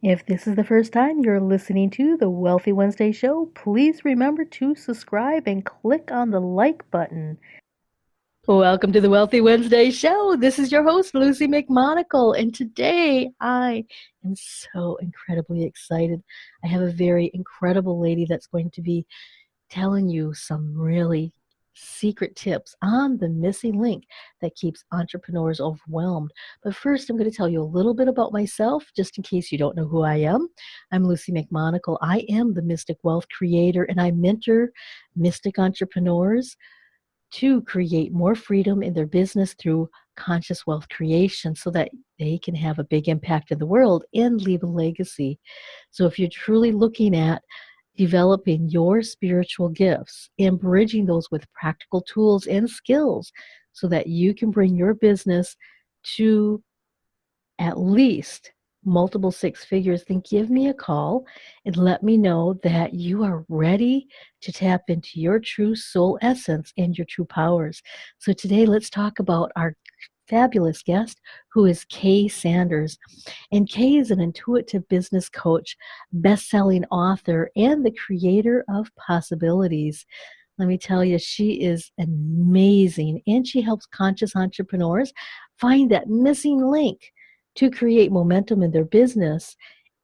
If this is the first time you're listening to the Wealthy Wednesday show, please remember to subscribe and click on the like button. Welcome to the Wealthy Wednesday show. This is your host, Lucy McMonagle, and today I am so incredibly excited. I have a very incredible lady that's going to be telling you some really secret tips on the missing link that keeps entrepreneurs overwhelmed. But first, I'm going to tell you a little bit about myself, just in case you don't know who I am. I'm Lucy McMonagle. I am the Mystic Wealth Creator, and I mentor mystic entrepreneurs to create more freedom in their business through conscious wealth creation so that they can have a big impact in the world and leave a legacy. So if you're truly looking at developing your spiritual gifts and bridging those with practical tools and skills so that you can bring your business to at least multiple six figures, then give me a call and let me know that you are ready to tap into your true soul essence and your true powers. So today, let's talk about our fabulous guest, who is Kay Sanders. And Kay is an intuitive business coach, best-selling author, and the creator of Possibilities. Let me tell you, she is amazing, and she helps conscious entrepreneurs find that missing link to create momentum in their business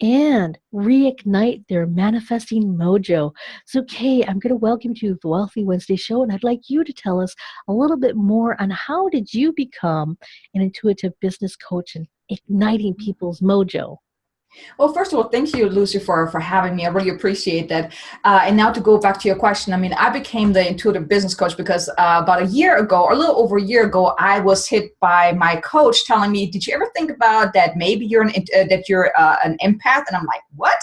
and reignite their manifesting mojo. So, Kay, I'm going to welcome you to the Wealthy Wednesday show, and I'd like you to tell us a little bit more on how did you become an intuitive business coach and igniting people's mojo? Well, first of all, thank you, Lucy, for having me. I really appreciate that. And now to go back to your question, I mean, I became the intuitive business coach because about a year ago, or a little over a year ago, I was hit by my coach telling me, "Did you ever think about that? Maybe you're an empath?" And I'm like, "What?"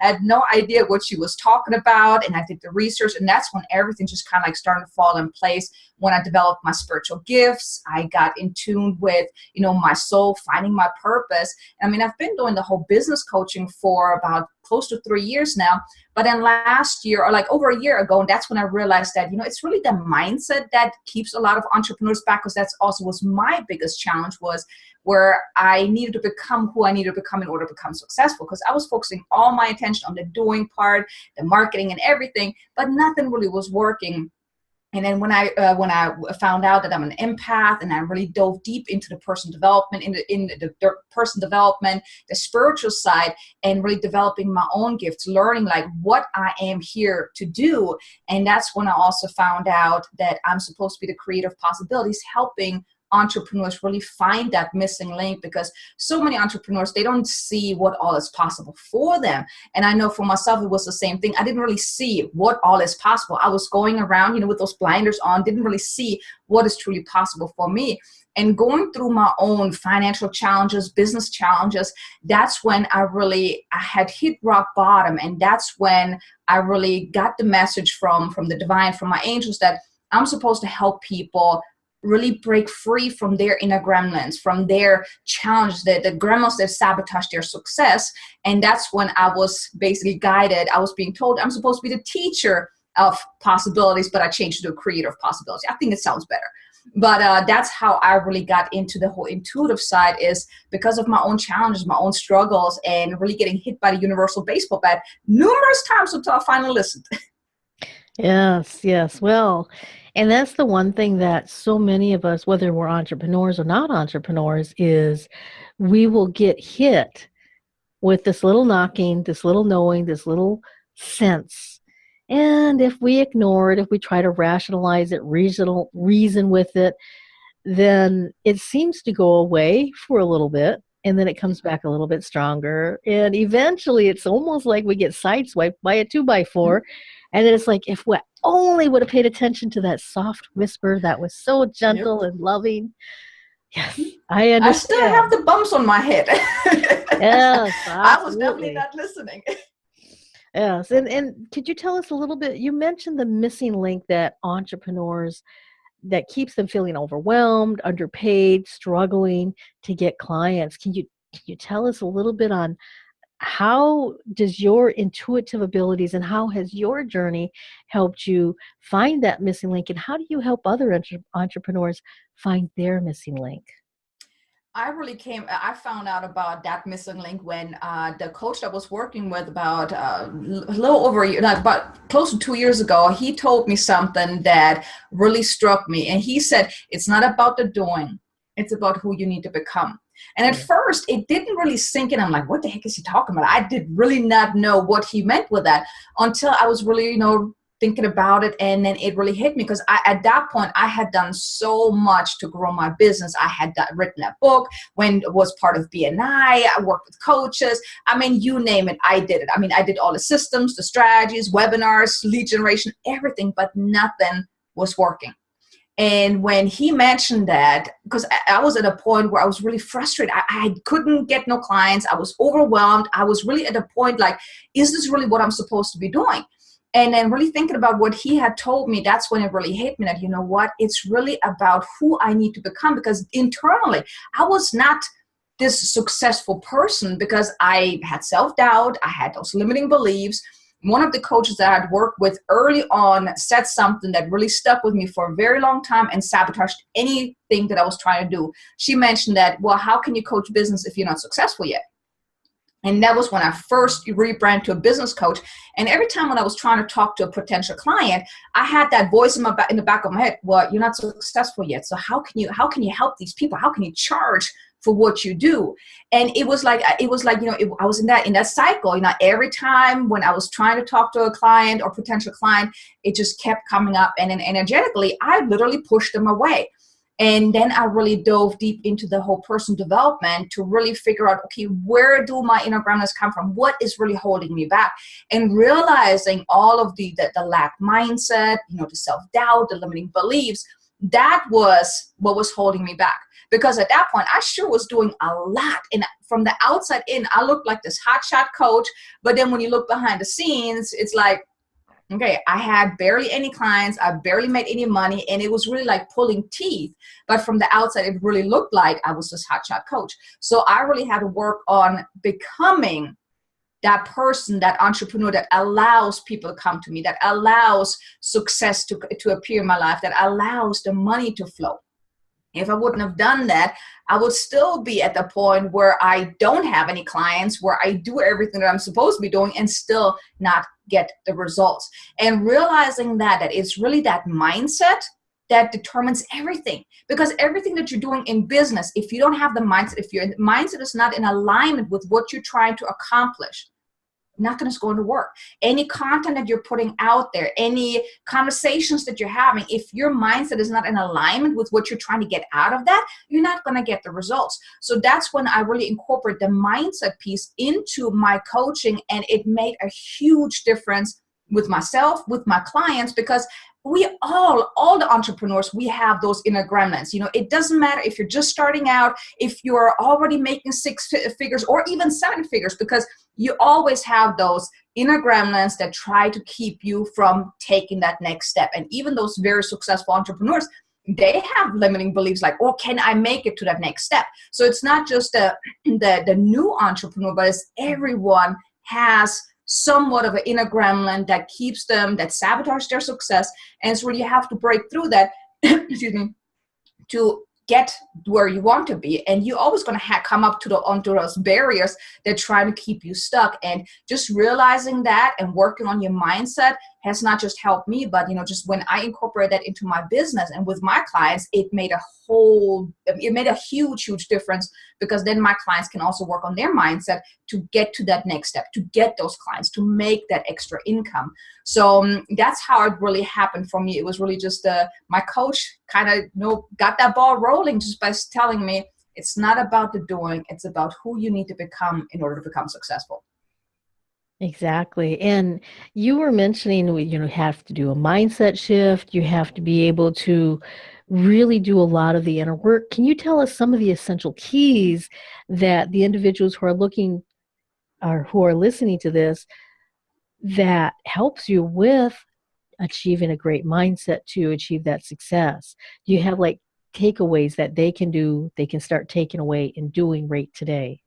I had no idea what she was talking about, and I did the research, and that's when everything just kind of like started to fall in place. When I developed my spiritual gifts, I got in tune with my soul, finding my purpose. I mean, I've been doing the whole business coaching for about close to 3 years now. But then last year, or like over a year ago, and that's when I realized that, it's really the mindset that keeps a lot of entrepreneurs back, because that's also was my biggest challenge, was where I needed to become who I needed to become in order to become successful, because I was focusing all my attention on the doing part, the marketing and everything, but nothing really was working. And then when I found out that I'm an empath, and I really dove deep into the personal development, the personal development, the spiritual side, and really developing my own gifts, learning like what I am here to do. And that's when I also found out that I'm supposed to be the creator of possibilities, helping entrepreneurs really find that missing link, because so many entrepreneurs, they don't see what all is possible for them. And I know for myself, it was the same thing. I didn't really see what all is possible. I was going around, with those blinders on, didn't really see what is truly possible for me. And going through my own financial challenges, business challenges, that's when I had hit rock bottom. And that's when I really got the message from the divine, from my angels, that I'm supposed to help people really break free from their inner gremlins, from their challenges, the gremlins that sabotage their success. And that's when I was basically guided. I was being told I'm supposed to be the teacher of possibilities, but I changed to a creator of possibilities. I think it sounds better. But that's how I really got into the whole intuitive side, is because of my own challenges, my own struggles, and really getting hit by the universal baseball bat numerous times until I finally listened. Yes, yes. Well, and that's the one thing that so many of us, whether we're entrepreneurs or not entrepreneurs, is we will get hit with this little knocking, this little knowing, this little sense. And if we ignore it, if we try to rationalize it, reason with it, then it seems to go away for a little bit. And then it comes back a little bit stronger. And eventually it's almost like we get sideswiped by a 2x4. And then it's like, if we only would have paid attention to that soft whisper that was so Yep. gentle and loving. Yes, I I still understand. have the bumps on my head. Yes, I was definitely absolutely. not listening. Yes. And could you tell us a little bit? You mentioned the missing link that entrepreneurs, that keeps them feeling overwhelmed, underpaid, struggling to get clients. Can you tell us a little bit on how does your intuitive abilities and how has your journey helped you find that missing link, and how do you help other entrepreneurs find their missing link? I found out about that missing link when the coach that was working with about a little over a year, like about close to 2 years ago, he told me something that really struck me. And he said, it's not about the doing, it's about who you need to become. And at Yeah. first, it didn't really sink in. I'm like, what the heck is he talking about? I did really not know what he meant with that until I was really, thinking about it, and then it really hit me because at that point I had done so much to grow my business. I had written a book, when it was part of BNI. I worked with coaches. I mean, you name it, I did it. I mean, I did all the systems, the strategies, webinars, lead generation, everything, but nothing was working. And when he mentioned that, because I was at a point where I was really frustrated, I couldn't get no clients. I was overwhelmed. I was really at a point like, is this really what I'm supposed to be doing? And then really thinking about what he had told me, that's when it really hit me that, you know what, it's really about who I need to become. Because internally, I was not this successful person because I had self-doubt. I had those limiting beliefs. One of the coaches that I'd worked with early on said something that really stuck with me for a very long time and sabotaged anything that I was trying to do. She mentioned that, well, how can you coach business if you're not successful yet? And that was when I first rebranded to a business coach. And every time when I was trying to talk to a potential client, I had that voice in the back of my head. Well, you're not successful yet. So how can you help these people? How can you charge for what you do? And it was like, I was in that cycle. Every time when I was trying to talk to a client or potential client, it just kept coming up. And then energetically, I literally pushed them away. And then I really dove deep into the whole personal development to really figure out, okay, where do my inner gremlins come from? What is really holding me back? And realizing all of the lack mindset, the self-doubt, the limiting beliefs, that was what was holding me back. Because at that point, I sure was doing a lot. And from the outside in, I looked like this hotshot coach. But then when you look behind the scenes, it's like, okay, I had barely any clients. I barely made any money. And it was really like pulling teeth. But from the outside, it really looked like I was this hotshot coach. So I really had to work on becoming that person, that entrepreneur that allows people to come to me, that allows success to appear in my life, that allows the money to flow. If I wouldn't have done that, I would still be at the point where I don't have any clients, where I do everything that I'm supposed to be doing and still not get the results. And realizing that it's really that mindset that determines everything. Because everything that you're doing in business, if you don't have the mindset, if your mindset is not in alignment with what you're trying to accomplish, not going to go into work. Any content that you're putting out there, any conversations that you're having, if your mindset is not in alignment with what you're trying to get out of that, you're not going to get the results. So that's when I really incorporate the mindset piece into my coaching, and it made a huge difference with myself, with my clients, because we all the entrepreneurs, we have those inner gremlins. It doesn't matter if you're just starting out, if you're already making six figures or even seven figures, because you always have those inner gremlins that try to keep you from taking that next step. And even those very successful entrepreneurs, they have limiting beliefs like, oh, can I make it to that next step? So it's not just the new entrepreneur, but it's everyone has somewhat of an inner gremlin that keeps them, that sabotage their success. And so you have to break through that, excuse me, to get where you want to be. And you're always going to come up onto those barriers that try to keep you stuck. And just realizing that and working on your mindset has not just helped me, but just when I incorporate that into my business and with my clients, it made a huge difference, because then my clients can also work on their mindset to get to that next step, to get those clients, to make that extra income. So that's how it really happened for me. It was really just my coach kind of got that ball rolling just by telling me it's not about the doing, it's about who you need to become in order to become successful. Exactly. And you were mentioning, have to do a mindset shift. You have to be able to really do a lot of the inner work. Can you tell us some of the essential keys that the individuals who are looking or who are listening to this, that helps you with achieving a great mindset to achieve that success? Do you have like takeaways that they can start taking away and doing right today?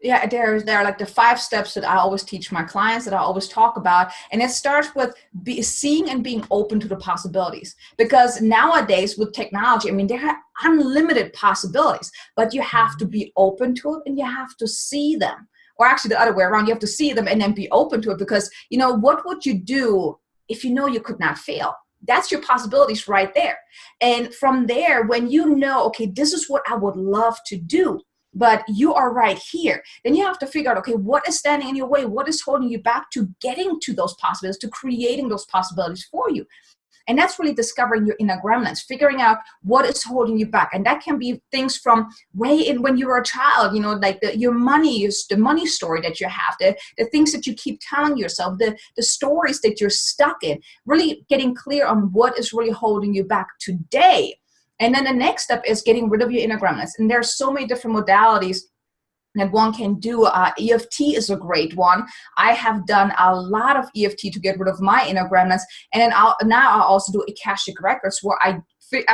Yeah, there are like the 5 steps that I always teach my clients, that I always talk about, and it starts with seeing and being open to the possibilities. Because nowadays with technology, I mean, there are unlimited possibilities, but you have to be open to it and you have to see them. Or actually the other way around, you have to see them and then be open to it, because what would you do if you could not fail? That's your possibilities right there. And from there, when okay, this is what I would love to do, but you are right here, then you have to figure out, okay, what is standing in your way? What is holding you back to getting to those possibilities, to creating those possibilities for you? And that's really discovering your inner gremlins, figuring out what is holding you back. And that can be things from way in when you were a child, like your money is the money story that you have, the things that you keep telling yourself, the stories that you're stuck in, really getting clear on what is really holding you back today. And then the next step is getting rid of your inner gremlins. And there are so many different modalities that one can do. EFT is a great one. I have done a lot of EFT to get rid of my inner gremlins. And then I'll also do Akashic Records, where I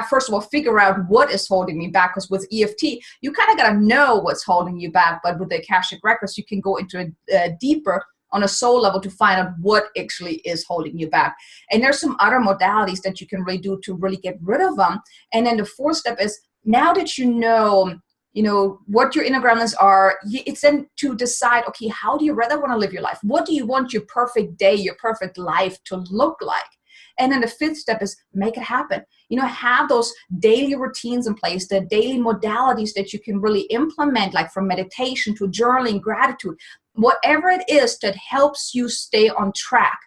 first of all figure out what is holding me back. Because with EFT, you kind of got to know what's holding you back. But with the Akashic Records, you can go into it deeper on a soul level to find out what actually is holding you back. And there's some other modalities that you can really do to really get rid of them. And then the fourth step is, now that you know what your inner gremlins are, it's then to decide, okay, how do you rather want to live your life? What do you want your perfect day, your perfect life to look like? And then the fifth step is make it happen. Have those daily routines in place, the daily modalities that you can really implement, like from meditation to journaling, gratitude, whatever it is that helps you stay on track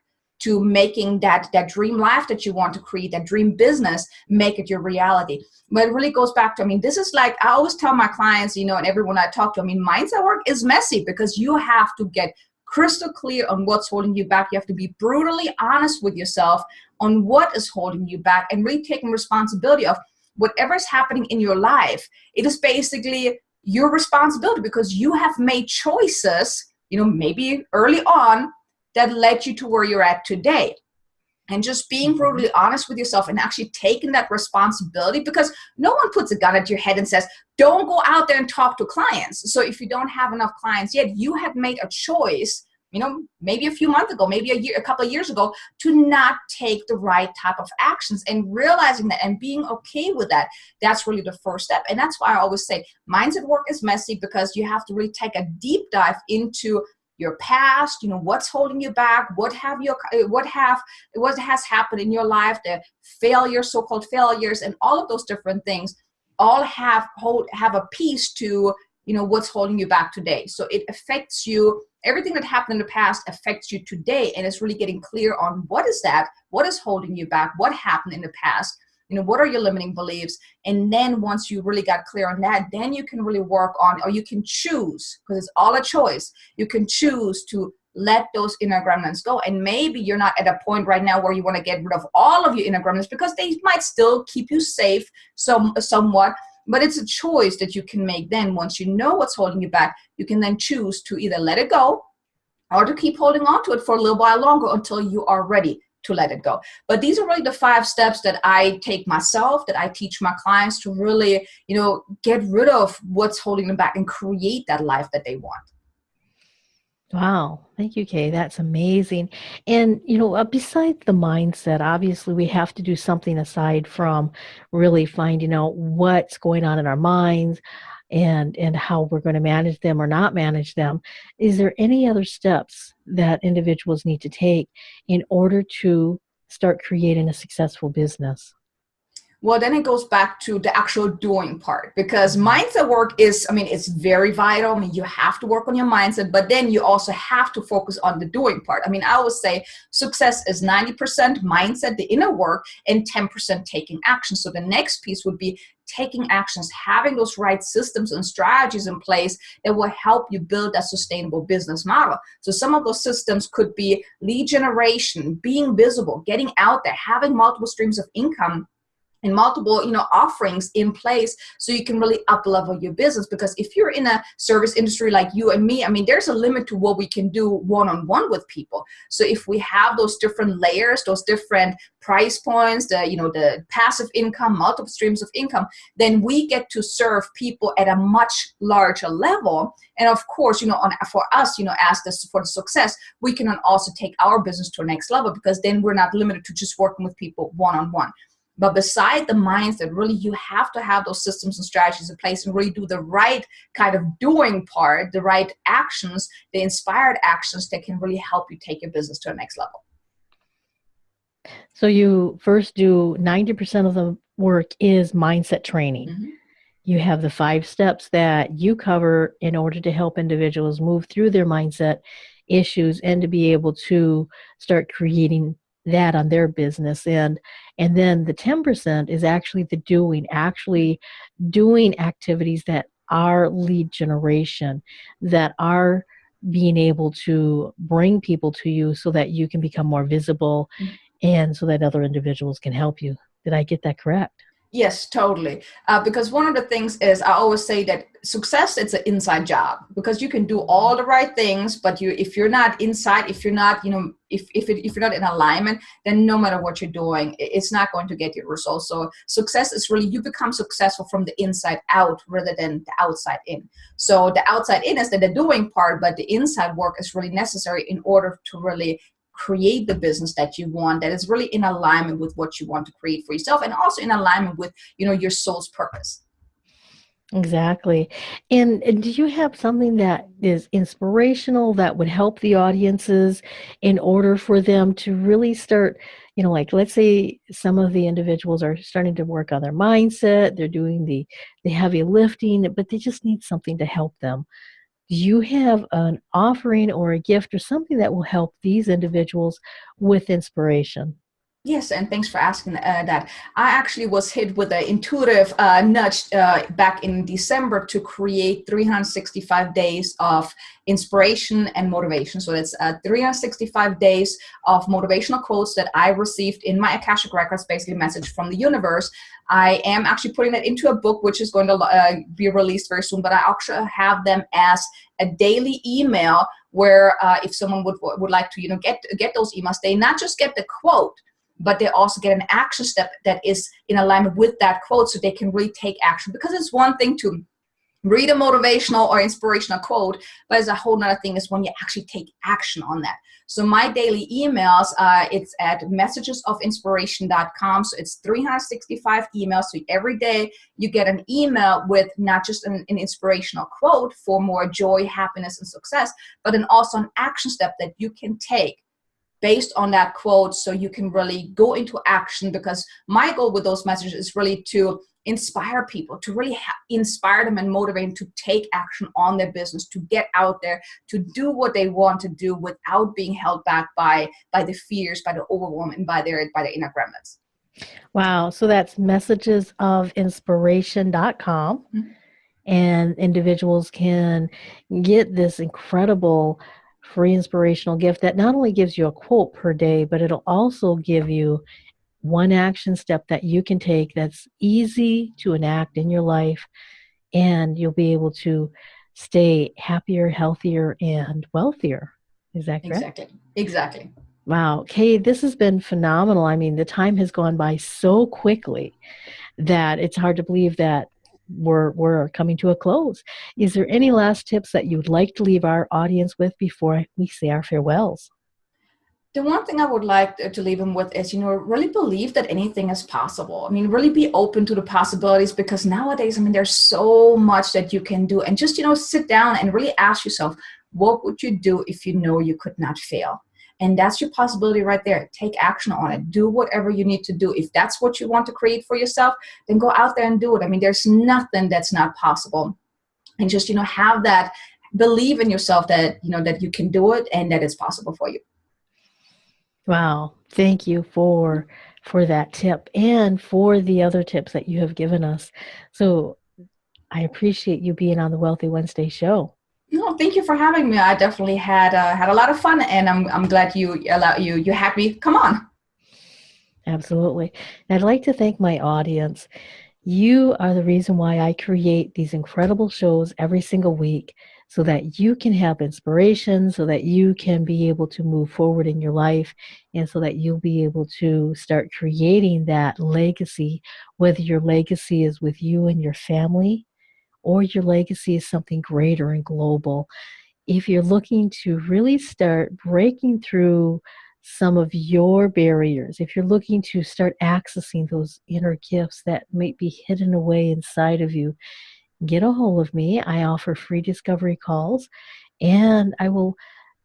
to making that dream life that you want to create, that dream business, make it your reality. But it really goes back to, this is like, I always tell my clients, and everyone I talk to, mindset work is messy, because you have to get crystal clear on what's holding you back. You have to be brutally honest with yourself on what is holding you back, and really taking responsibility of whatever is happening in your life. It is basically your responsibility, because you have made choices, maybe early on, that led you to where you're at today. And just being brutally honest with yourself and actually taking that responsibility, because no one puts a gun at your head and says, don't go out there and talk to clients. So if you don't have enough clients yet, you have made a choice, maybe a few months ago, maybe a couple of years ago, to not take the right type of actions. And realizing that and being okay with that, that's really the first step. And that's why I always say mindset work is messy, because you have to really take a deep dive into your past, what's holding you back, what has happened in your life, the failures, so-called failures, and all of those different things all have a piece to, what's holding you back today. So it affects you. Everything that happened in the past affects you today, and it's really getting clear on what is holding you back, what happened in the past, what are your limiting beliefs? And then once you really got clear on that, then you can really work on, or you can choose, because it's all a choice. You can choose to let those inner gremlins go. And maybe you're not at a point right now where you want to get rid of all of your inner gremlins, because they might still keep you safe somewhat. But it's a choice that you can make then. Once you know what's holding you back, you can then choose to either let it go or to keep holding on to it for a little while longer until you are ready to let it go. But these are really the 5 steps that I take myself, that I teach my clients to really, get rid of what's holding them back and create that life that they want. Wow. Thank you, Kay. That's amazing. And, besides the mindset, obviously we have to do something aside from really finding out what's going on in our minds and how we're going to manage them or not manage them. Is there any other steps that individuals need to take in order to start creating a successful business? Well, then it goes back to the actual doing part, because mindset work is, it's very vital. You have to work on your mindset, but then you also have to focus on the doing part. I always say success is 90% mindset, the inner work, and 10% taking action. So the next piece would be taking actions, having those right systems and strategies in place that will help you build a sustainable business model. So some of those systems could be lead generation, being visible, getting out there, having multiple streams of income, and multiple, offerings in place so you can really up level your business. Because if you're in a service industry like you and me, I mean, there's a limit to what we can do one-on-one with people. So if we have those different layers, those different price points, the passive income, multiple streams of income, then we get to serve people at a much larger level. And of course, for us, as this for the success, we can also take our business to a next level, because then we're not limited to just working with people one-on-one. But beside the mindset, really, you have to have those systems and strategies in place and really do the right kind of doing part, the right actions, the inspired actions that can really help you take your business to the next level. So you first do 90% of the work is mindset training. Mm-hmm. You have the 5 steps that you cover in order to help individuals move through their mindset issues and to be able to start creating that on their business. And then the 10% is actually doing activities that are lead generation, that are being able to bring people to you so that you can become more visible, mm-hmm. and so that other individuals can help you. Did I get that correct? Yes, totally. Because one of the things is, I always say that success, it's an inside job, because you can do all the right things, but if you're not inside, if you're not, if you're not in alignment, then no matter what you're doing, it's not going to get you results. So success is really, you become successful from the inside out rather than the outside in. So the outside in is the doing part, but the inside work is really necessary in order to really create the business that you want, that is really in alignment with what you want to create for yourself, and also in alignment with, your soul's purpose. Exactly. And do you have something that is inspirational that would help the audiences in order for them to really start, like, let's say some of the individuals are starting to work on their mindset, they're doing the heavy lifting, but they just need something to help them. Do you have an offering or a gift or something that will help these individuals with inspiration? Yes, and thanks for asking that. I actually was hit with an intuitive nudge back in December to create 365 days of inspiration and motivation. So that's 365 days of motivational quotes that I received in my Akashic Records, basically message from the universe. I am actually putting that into a book, which is going to be released very soon, but I actually have them as a daily email where if someone would like to, get those emails, they not just get the quote, but they also get an action step that is in alignment with that quote, so they can really take action. Because it's one thing to read a motivational or inspirational quote, but it's a whole nother thing is when you actually take action on that. So my daily emails, it's at messagesofinspiration.com. So it's 365 emails. So every day you get an email with not just an inspirational quote for more joy, happiness, and success, but then also an action step that you can take based on that quote, so you can really go into action. Because my goal with those messages is really to inspire people, to really inspire them and motivate them to take action on their business, to get out there, to do what they want to do without being held back by the fears, by the overwhelm, and by their inner gremlins. Wow. So that's messagesofinspiration.com. Mm-hmm. And individuals can get this incredible free inspirational gift that not only gives you a quote per day, but it'll also give you one action step that you can take that's easy to enact in your life, and you'll be able to stay happier, healthier, and wealthier. Is that correct? Exactly. Wow. Kay, this has been phenomenal. I mean, the time has gone by so quickly that it's hard to believe that we're coming to a close. Is there any last tips that you would like to leave our audience with before we say our farewells? The one thing I would like to leave them with is, really believe that anything is possible. I mean, really be open to the possibilities, because nowadays, I mean, there's so much that you can do. And just, sit down and really ask yourself, what would you do if you know you could not fail? And that's your possibility right there. Take action on it. Do whatever you need to do. If that's what you want to create for yourself, then go out there and do it. I mean, there's nothing that's not possible. And just, have that, believe in yourself that, that you can do it and that it's possible for you. Wow. Thank you for that tip and for the other tips that you have given us. So I appreciate you being on the Wealthy Wednesday show. No, thank you for having me. I definitely had a lot of fun, and I'm glad you had me come on. Absolutely. And I'd like to thank my audience. You are the reason why I create these incredible shows every single week so that you can have inspiration, so that you can be able to move forward in your life, and so that you'll be able to start creating that legacy, whether your legacy is with you and your family or your legacy is something greater and global. If you're looking to really start breaking through some of your barriers, if you're looking to start accessing those inner gifts that might be hidden away inside of you, get a hold of me. I offer free discovery calls, and I will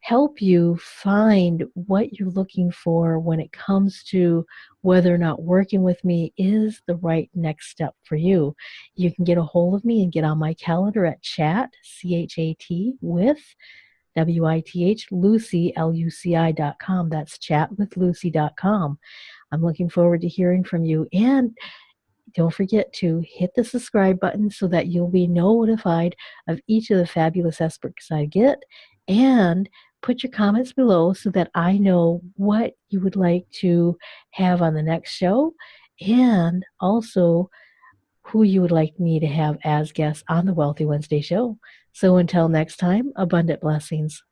help you find what you're looking for when it comes to whether or not working with me is the right next step for you. You can get a hold of me and get on my calendar at chat, CHAT, with WITH, Lucy, LUCI.com. That's chatwithlucy.com. I'm looking forward to hearing from you. And don't forget to hit the subscribe button so that you'll be notified of each of the fabulous experts I get. And put your comments below so that I know what you would like to have on the next show, and also who you would like me to have as guests on the Wealthy Wednesday show. So until next time, abundant blessings.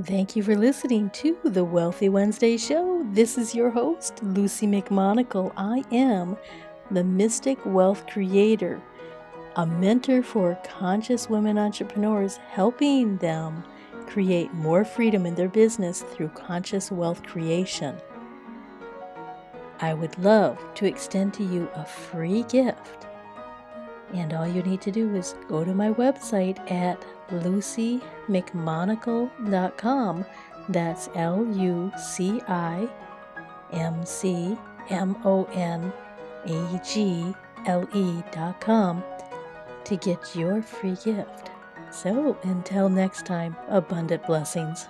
Thank you for listening to the Wealthy Wednesday show. This is your host, Lucy McMonagle. I am the Mystic Wealth Creator, a mentor for conscious women entrepreneurs, helping them create more freedom in their business through conscious wealth creation. I would love to extend to you a free gift. And all you need to do is go to my website at lucymcmonagle.com. That's LucyMcMonagle.com to get your free gift. So until next time, abundant blessings.